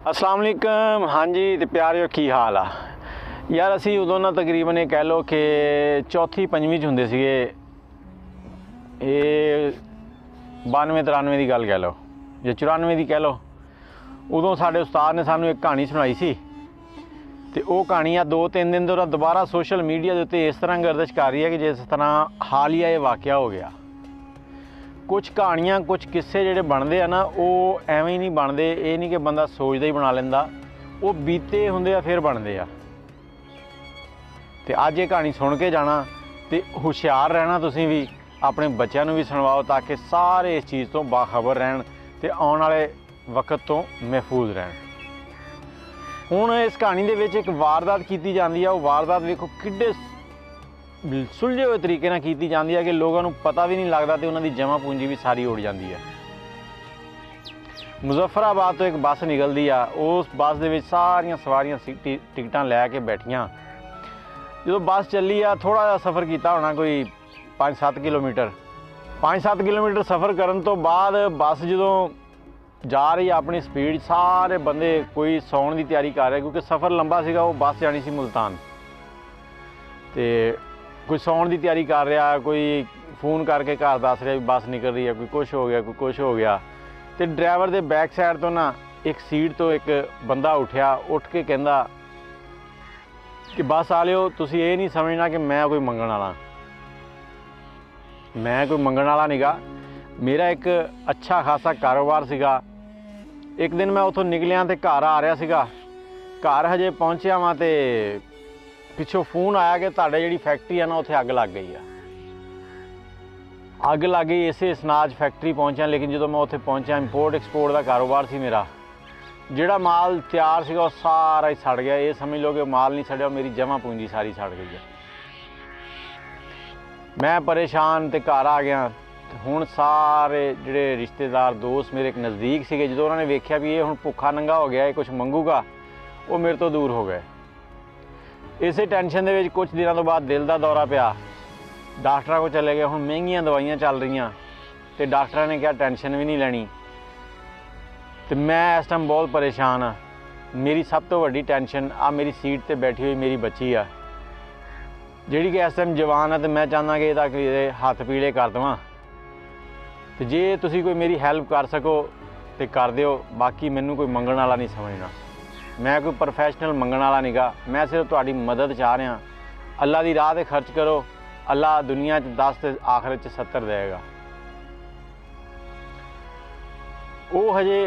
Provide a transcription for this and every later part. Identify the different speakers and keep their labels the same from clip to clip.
Speaker 1: अस्सलाम वालेकुम। हाँ जी तो प्यारिओ की हाल आ यार। असी उदों ना तकरीबन ये कह लो कि चौथी पंजवीं च हुंदे सीगे, ये 92-93 की गल कह लो या 94 की कह लो। उदों साडे उस्ताद ने सानू एक कहानी सुनाई सी ते वो कहानी आ 2-3 दिन तो दोबारा सोशल मीडिया के उत्ते इस तरह गर्दिश कर रही है कि जिस तरह हालिया ये वाकया हो गया। कुछ कहानियाँ कुछ किस्से जिहड़े बनते हैं ना वो एवें ही नहीं बनते, ये नहीं कि बंदा सोचदा ही बना लैंदा, वो बीते हुंदे आ फिर बनते आ। ते अज ये कहानी सुन के जाना तो हुशियार रहना, तुसीं भी अपने बच्चों भी सुनवाओ ताकि सारे इस चीज़ तो बाखबर रहन ते आने वाले वक्त तो महफूज रहन। हुण इस कहानी दे विच एक वारदात की जाती है, वो वारदात वेखो किड्डे सुलझे हुए तरीके नाल की जाती है कि लोगों को पता भी नहीं लगता तो उन्होंने जमा पूंजी भी सारी उड़ जाती है। मुजफ्फराबाद तो एक बस निकलती है, उस बस के सारिया सवारियां टिकटां लैके बैठियां। जो बस चली आ थोड़ा जहा सफ़र किया होना कोई 5-7 किलोमीटर, 5-7 किलोमीटर सफ़र करने तो बाद बस जो जा रही अपनी स्पीड, सारे बंदे कोई सौण की तैयारी कर रहे क्योंकि सफ़र लंबा सीगा। वो बस जानी सी मुल्तान, तो कोई सौण की तैयारी कर रहा, कोई फोन करके घर दस रहा भी बस निकल रही है, कोई कुछ हो गया कोई कुछ हो गया। तो ड्राइवर के बैक साइड तो ना एक सीट तो एक बंदा उठा, उठ के कहंदा कि बस वालिओ तुसीं ये नहीं समझना कि मैं कोई मंगण वाला, मैं कोई मंगण वाला नहीं गा। मेरा एक अच्छा खासा कारोबार सीगा। एक दिन मैं उतों निकलिया तो घर आ रहा सीगा, घर हजे पहुँचया वां तो पिछों फोन आया कि तुहाडे जिहड़ी फैक्ट्री है ना उत्थे अग लग गई है। अग लग गई इसे अनाज फैक्ट्री पहुँचा, लेकिन जो मैं उत्थे पहुँचा इंपोर्ट एक्सपोर्ट का कारोबार सी मेरा, जिहड़ा माल तैयार सीगा सारा ही सड़ गया। ये समझ लो कि माल नहीं सड़िया, मेरी जमा पूंजी सारी सड़ गई है। मैं परेशान तो घर आ गया। हुण सारे जिहड़े रिश्तेदार दोस्त मेरे एक नज़दीक सीगे, जो उन्होंने वेख्या भी ये हुण भुखा नंगा हो गया, ये कुछ मंगूगा, वो मेरे तो दूर हो गए। इसे टेंशन दे विच कुछ दिनों तो बाद दिल का दौरा पिया, डॉक्टर को चले गए। हुण महंगियां दवाइयां चल रही, तो डॉक्टर ने कहा टेंशन भी नहीं लैनी। तो मैं इस टाइम बहुत परेशान हाँ। मेरी सब तो वड्डी टेंशन आ मेरी सीट पर बैठी हुई मेरी बच्ची आ, जिहड़ी कि इस टाइम जवान है। तो मैं चाहता कि ये हत्थ पीले कर देवां। तो जे तुसीं कोई मेरी हैल्प कर सको तो कर दिओ, बाकी मैनू कोई मंगण वाला नहीं समझना। मैं कोई प्रोफैशनल मंगण वाला नहीं गा, मैं सिर्फ तुहाडी मदद चाह रहा। अल्लाह की राह ते खर्च करो, अल्लाह दुनिया 10 ते आखिरत 70 देगा। वो हजे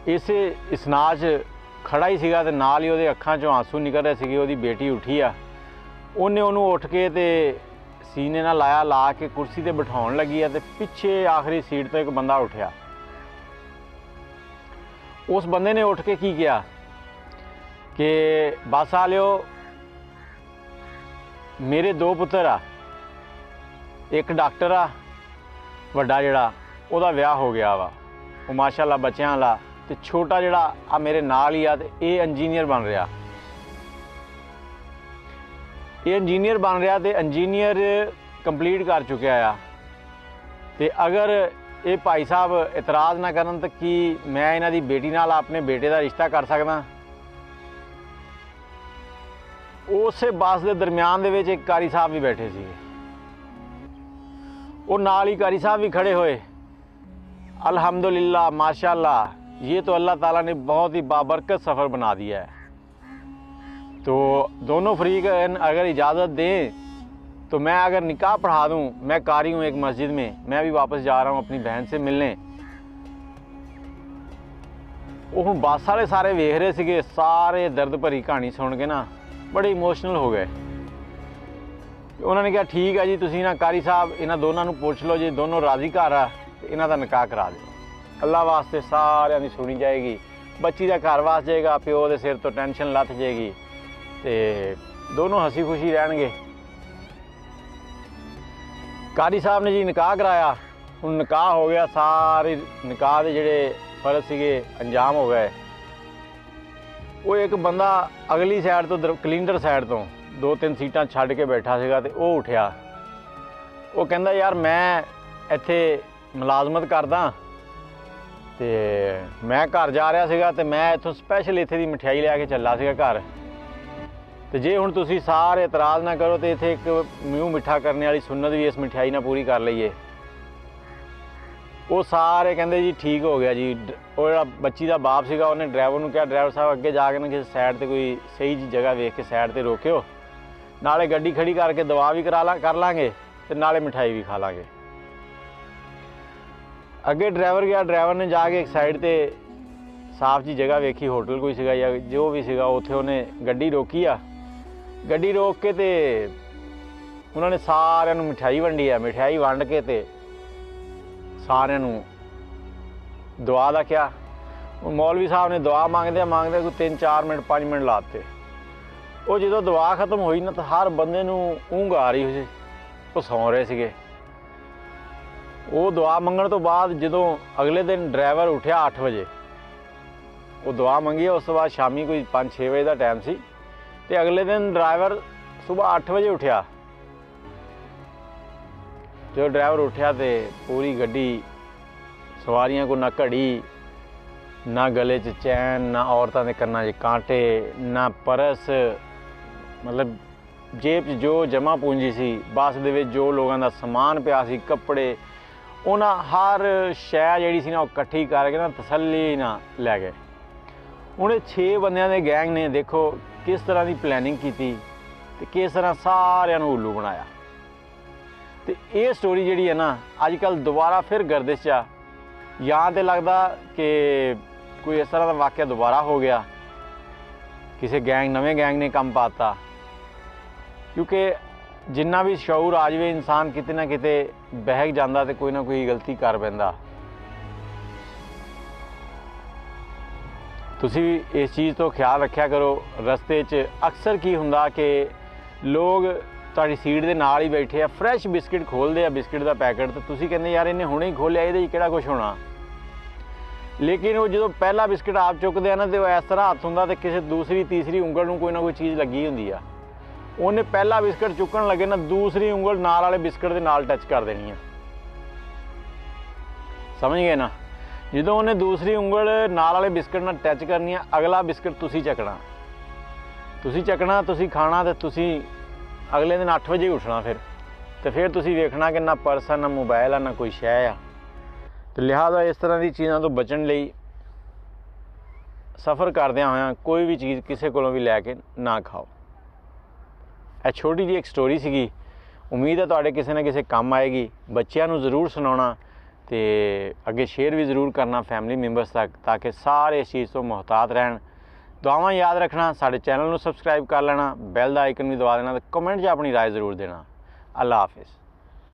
Speaker 1: इसे इसनाज खड़ा ही सीगा, ते नाल ही उहदे अखां चों आंसू निकल रहे सीगे। उहदी बेटी उठी आ, उन्हें उन्होंने उठ के ते सीने नाल लाया, ला के कुर्सी ते बिठाउण लगी है। तो पिछे आखिरी सीट तो एक बंदा उठा, उस बंदे ने उठ के की किया कि बस वालिओ मेरे 2 पुत्तर आ, एक डॉक्टर आ वड्डा जिहड़ा उहदा विआह हो गया वा, वो माशाअल्लाह बच्चों वाला, तो छोटा जिहड़ा आ मेरे नाल ही आ, तो ये इंजीनियर बन रहा। ये इंजीनियर बन रहा, तो इंजीनियर कंप्लीट कर चुका आ। तो अगर ये भाई साहब इतराज़ ना करन तो कि मैं इन्हां दी बेटी नाल अपने बेटे का रिश्ता कर सकदा। उस बस के दरम्यान दे विच एक कारी साहब भी बैठे थे, वो नाल ही कारी साहब भी खड़े हुए। अल्हम्दुलिल्लाह माशाअल्लाह, ये तो अल्लाह ताला ने बहुत ही बाबरकत सफ़र बना दिया है। तो दोनों फरीक अगर इजाज़त दें तो मैं अगर निकाह पढ़ा दूं, मैं कारी हूँ एक मस्जिद में, मैं भी वापस जा रहा हूँ अपनी बहन से मिलने। वो बस वाले सारे वेख रहे थे, सारे दर्द भरी कहानी सुन के ना बड़े इमोशनल हो गए। उन्होंने कहा ठीक है जी, तुसीं ना कारी साहब इन्हां दोनों नूं पुछ लो, जे दोनों राजी घर आ इन्हां दा निकाह करा दो। अल्लाह वास्ते सारिਆਂ दी सुनी जाएगी, बच्ची का घर वास जाएगा, प्यो के सिर तो टेंशन लथ जाएगी, तो दोनों हसी खुशी रहणगे। कारी साहब ने जी निकाह कराया, हुण निकाह हो गया, सारे निकाह के जिहड़े फर्ज सीगे अंजाम हो गए। वो एक बंदा अगली साइड तो कलिंडर साइड तो 2-3 सीटां छड्ड के बैठा सीगा, ते वो उठिया। वो कहंदा यार मैं इत्थे मुलाजमत करदा, ਤੇ ਮੈਂ ਘਰ ਜਾ ਰਿਹਾ ਸੀਗਾ ਤੇ ਮੈਂ ਇੱਥੋਂ ਸਪੈਸ਼ਲ ਇੱਥੇ ਦੀ ਮਠਿਆਈ ਲੈ ਕੇ ਚੱਲਾ ਸੀਗਾ ਘਰ। ਤੇ ਜੇ ਹੁਣ ਤੁਸੀਂ ਸਾਰੇ ਇਤਰਾਜ਼ ਨਾ ਕਰੋ ਤੇ ਇੱਥੇ ਇੱਕ ਮੂੰਹ ਮਿੱਠਾ ਕਰਨੇ ਵਾਲੀ ਸੁਨਨਤ ਵੀ ਇਸ ਮਠਿਆਈ ਨਾਲ ਪੂਰੀ ਕਰ ਲਈਏ। ਉਹ ਸਾਰੇ ਕਹਿੰਦੇ ਜੀ ਠੀਕ ਹੋ ਗਿਆ ਜੀ। ਉਹ ਜਿਹੜਾ ਬੱਚੀ ਦਾ ਬਾਪ ਸੀਗਾ ਉਹਨੇ ਡਰਾਈਵਰ ਨੂੰ ਕਿਹਾ, ਡਰਾਈਵਰ ਸਾਹਿਬ ਅੱਗੇ ਜਾ ਕੇ ਨਾ ਕਿਸੇ ਸਾਈਡ ਤੇ ਕੋਈ ਸਹੀ ਜਿਹੀ ਜਗ੍ਹਾ ਵੇਖ ਕੇ ਸਾਈਡ ਤੇ ਰੋਕਿਓ, ਨਾਲੇ ਗੱਡੀ ਖੜੀ ਕਰਕੇ ਦਵਾ ਵੀ ਕਰ ਲਾਂਗੇ ਤੇ ਨਾਲੇ ਮਿਠਾਈ ਵੀ ਖਾ ਲਾਂਗੇ। ਅੱਗੇ ਡਰਾਈਵਰ ਗਿਆ, ਡਰਾਈਵਰ ਨੇ ਜਾ ਕੇ ਇੱਕ ਸਾਈਡ ਤੇ ਸਾਫ਼ ਜੀ ਜਗ੍ਹਾ ਵੇਖੀ, ਹੋਟਲ ਕੋਈ ਸੀਗਾ ਜਾਂ ਜੋ ਵੀ ਸੀਗਾ, ਉੱਥੇ ਉਹਨੇ ਗੱਡੀ ਰੋਕੀ ਆ। ਗੱਡੀ ਰੋਕ ਕੇ ਤੇ ਉਹਨਾਂ ਨੇ ਸਾਰਿਆਂ ਨੂੰ ਮਿਠਾਈ ਵੰਡੀ ਆ। ਮਿਠਾਈ ਵੰਡ ਕੇ ਤੇ ਸਾਰਿਆਂ ਨੂੰ ਦੁਆ ਦਾ ਕਿਹਾ। ਮੌਲਵੀ ਸਾਹਿਬ ਨੇ ਦੁਆ ਮੰਗਦੇ ਕੋਈ 3-4 ਮਿੰਟ 5 ਮਿੰਟ ਲਾਤੇ। ਉਹ ਜਦੋਂ ਦੁਆ ਖਤਮ ਹੋਈ ਨਾ ਤਾਂ ਹਰ ਬੰਦੇ ਨੂੰ ਊਂਘ ਆ ਰਹੀ ਸੀ, ਉਹ ਸੌਂ ਰਹੇ ਸੀਗੇ। ਉਹ ਦੁਆ ਮੰਗਣ ਤੋਂ ਬਾਅਦ ਜਦੋਂ ਅਗਲੇ ਦਿਨ ਡਰਾਈਵਰ ਉੱਠਿਆ 8 ਵਜੇ, ਉਹ ਦੁਆ ਮੰਗੀ। ਉਸ ਤੋਂ ਬਾਅਦ ਸ਼ਾਮੀ ਕੋਈ 5-6 ਵਜੇ ਦਾ ਟਾਈਮ ਸੀ ਤੇ ਅਗਲੇ ਦਿਨ ਡਰਾਈਵਰ ਸਵੇਰ 8 ਵਜੇ ਉੱਠਿਆ। ਜਦੋਂ ਡਰਾਈਵਰ ਉੱਠਿਆ ਤੇ ਪੂਰੀ ਗੱਡੀ, ਸਵਾਰੀਆਂ ਕੋ ਨਾ ਘੜੀ, ਨਾ ਗਲੇ 'ਚ ਚੈਨ, ਨਾ ਔਰਤਾਂ ਦੇ ਕੰਨਾਂ 'ਚ ਕਾਂਟੇ, ਨਾ ਪਰਸ, ਮਤਲਬ ਜੇਬ 'ਚ ਜੋ ਜਮ੍ਹਾਂ ਪੂੰਜੀ ਸੀ, ਬੱਸ ਦੇ ਵਿੱਚ ਜੋ ਲੋਕਾਂ ਦਾ ਸਮਾਨ ਪਿਆ ਸੀ, ਕੱਪੜੇ, ਉਹਨਾਂ ਹਰ ਸ਼ੈ ਜਿਹੜੀ ਸੀ ਨਾ ਉਹ ਇਕੱਠੀ ਕਰਕੇ ਨਾ ਤਸੱਲੀ ਨਾਲ ਲੈ ਗਏ। ਹੁਣ ਇਹ 6 ਬੰਦਿਆਂ ਦੇ ਗੈਂਗ ਨੇ ਦੇਖੋ ਕਿਸ ਤਰ੍ਹਾਂ ਦੀ ਪਲੈਨਿੰਗ ਕੀਤੀ ਤੇ ਕਿਸ ਤਰ੍ਹਾਂ ਸਾਰਿਆਂ ਨੂੰ ਉੱਲੂ ਬਣਾਇਆ। ਤੇ ਇਹ ਸਟੋਰੀ ਜਿਹੜੀ ਹੈ ਨਾ ਅੱਜ ਕੱਲ੍ਹ ਦੁਬਾਰਾ ਫਿਰ ਗਰਦਿਸ਼ 'ਚ ਆ। ਜਾਂ ਤਾਂ ਲੱਗਦਾ ਕਿ ਕੋਈ ਇਸ ਤਰ੍ਹਾਂ ਦਾ ਵਾਕਿਆ ਦੁਬਾਰਾ ਹੋ ਗਿਆ, ਕਿਸੇ ਨਵੇਂ ਗੈਂਗ ਨੇ ਕੰਮ ਪਾਤਾ, ਕਿਉਂਕਿ ਜਿੰਨਾ ਵੀ ਸ਼ਊਰ ਆ ਜਾਵੇ ਇਨਸਾਨ ਕਿਤੇ ਨਾ ਕਿਤੇ ਬਹਿਕ ਜਾਂਦਾ ਤੇ ਕੋਈ ਨਾ ਕੋਈ ਗਲਤੀ ਕਰ ਪੈਂਦਾ। ਤੁਸੀਂ ਵੀ ਇਸ ਚੀਜ਼ ਤੋਂ ਖਿਆਲ ਰੱਖਿਆ ਕਰੋ। ਰਸਤੇ 'ਚ ਅਕਸਰ ਕੀ ਹੁੰਦਾ ਕਿ ਲੋਕ ਤੁਹਾਡੀ ਸੀਟ ਦੇ ਨਾਲ ਹੀ ਬੈਠੇ ਆ, ਫਰੈਸ਼ ਬਿਸਕਿਟ ਖੋਲ੍ਹਦੇ ਆ, ਬਿਸਕਿਟ ਦਾ ਪੈਕਟ, ਤੇ ਤੁਸੀਂ ਕਹਿੰਦੇ ਯਾਰ ਇਹਨੇ ਹੁਣੇ ਹੀ ਖੋਲ੍ਹਿਆ, ਇਹਦੇ 'ਚ ਕਿਹੜਾ ਕੁਛ ਹੋਣਾ। ਲੇਕਿਨ ਉਹ ਜਦੋਂ ਪਹਿਲਾ ਬਿਸਕਿਟ ਆਪ ਚੁੱਕਦੇ ਆ ਨਾ ਤੇ ਉਹ ਇਸ ਤਰ੍ਹਾਂ ਹੱਥ ਹੁੰਦਾ ਤੇ ਕਿਸੇ ਦੂਸਰੀ ਤੀਸਰੀ ਉਂਗਲ ਨੂੰ ਕੋਈ ਨਾ ਕੋਈ ਚੀਜ਼ ਲੱਗੀ ਹੁੰਦੀ ਆ। ਉਹਨੇ ਪਹਿਲਾ ਬਿਸਕਿਟ ਚੁੱਕਣ ਲੱਗੇ ਨਾ ਦੂਸਰੀ ਉਂਗਲ ਨਾਲ ਵਾਲੇ ਬਿਸਕਿਟ ਦੇ ਨਾਲ ਟੱਚ ਕਰ ਦੇਣੀ ਆ। ਸਮਝ ਗਏ ਨਾ? ਜਦੋਂ ਉਹਨੇ ਦੂਸਰੀ ਉਂਗਲ ਨਾਲ ਵਾਲੇ ਬਿਸਕਿਟ ਨਾਲ ਟੱਚ ਕਰਨੀ ਆ, ਅਗਲਾ ਬਿਸਕਿਟ ਤੁਸੀਂ ਚੱਕਣਾ, ਤੁਸੀਂ ਖਾਣਾ ਤੇ ਤੁਸੀਂ ਅਗਲੇ ਦਿਨ 8 ਵਜੇ ਉੱਠਣਾ। ਫਿਰ ਤੁਸੀਂ ਵੇਖਣਾ ਕਿ ਨਾ ਪਰਸ ਆ, ਨਾ ਮੋਬਾਈਲ ਆ, ਨਾ ਕੋਈ ਸ਼ੈ ਆ। ਤੇ ਲਿਹਾਜ਼ਾ ਇਸ ਤਰ੍ਹਾਂ ਦੀ ਚੀਜ਼ਾਂ ਤੋਂ ਬਚਣ ਲਈ ਸਫ਼ਰ ਕਰਦਿਆਂ ਹੋਇਆਂ ਕੋਈ ਵੀ ਚੀਜ਼ ਕਿਸੇ ਕੋਲੋਂ ਵੀ ਲੈ ਕੇ ਨਾ ਖਾਓ। ਇਹ ਛੋਟੀ ਜਿਹੀ ਇੱਕ ਸਟੋਰੀ ਸੀਗੀ, ਉਮੀਦ ਹੈ ਤੁਹਾਡੇ ਕਿਸੇ ਨਾ ਕਿਸੇ ਕੰਮ ਆਏਗੀ। ਬੱਚਿਆਂ ਨੂੰ ਜ਼ਰੂਰ ਸੁਣਾਉਣਾ ਤੇ ਅੱਗੇ ਸ਼ੇਅਰ ਵੀ ਜ਼ਰੂਰ ਕਰਨਾ ਫੈਮਿਲੀ ਮੈਂਬਰਸ ਤੱਕ, ਤਾਂ ਕਿ ਸਾਰੇ ਇਸ ਚੀਜ਼ ਤੋਂ ਮੁਹਤਾਤ ਰਹਿਣ। ਦੁਆਵਾਂ ਯਾਦ ਰੱਖਣਾ, ਸਾਡੇ ਚੈਨਲ ਨੂੰ ਸਬਸਕ੍ਰਾਈਬ ਕਰ ਲੈਣਾ, ਬੈਲ ਦਾ ਆਈਕਨ ਵੀ ਦਬਾ ਦੇਣਾ ਤੇ ਕਮੈਂਟ 'ਚ ਆਪਣੀ ਰਾਏ ਜ਼ਰੂਰ ਦੇਣਾ। ਅੱਲਾ ਹਾਫਿਜ਼।